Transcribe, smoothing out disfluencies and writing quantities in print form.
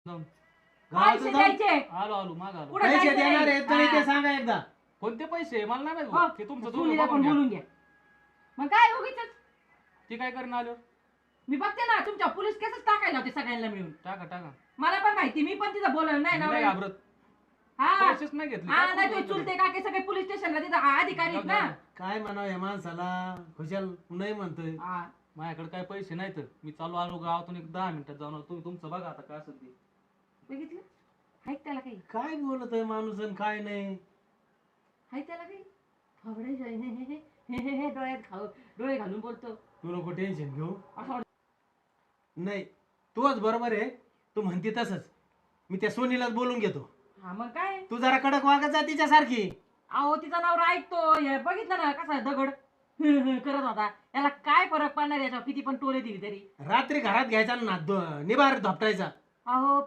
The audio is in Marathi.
जाऊन पैसे द्यायचे. आलो आलो माग आलो. कुठं पैसे जायचंय? देणार आहेत का नाही ते हा. सांगा एकदा. कोणते पैसे मला नाही हो, माहित ते तुमचं सुनीला दोघं पण बघून घ्या. बोलून घ्या. मग काय उगीच ती काय करून आलो. मी बघते ना तुमच्या पोलीस केसच टाकायला होते सगळ्यांना मिळून. टाका टाका मला पण माहिती, मी पण तिथं बोलवलं नाही मी ना. नाही घाबरत. हा पैसेच नाही घेतले हा काय नाही करू तो चुलते काके सगळे पोलीस स्टेशनला तिथं अधिकारी आहेत ना. काय म्हणावं या माणसाला, खुशाल नाही म्हणतोय. हा. माझ्याकडे काय पैसे नाहीत. मी चालू आलो गावातून एक 10 मिनिटात जाऊन आलो. तुम्ही तुमचं बघा आता काय असेल ते. बघितलं हाय त्याला काही, काय बोलत आहे माणूस आणि काय नाही. हाय त्याला काही फवडे हे डोळे घालून बोलतो तू नको टेन्शन घेऊ. असं वाटतं. नाही तूच बरोबर आहे, तू म्हणते तसंच. मी त्या सोनीलाच बोलून घेतो. हा मग काय, तू जरा कडक वागत जा तिच्यासारखी. अहो तिचा नवरा ऐकतो. हे बघितलं ना कसा दगड करत होता. याला काय फरक पडणार याच्यावर किती पण टोले दिली तरी. रात्री घरात घ्यायचा ना निबार धपटायचा. अहो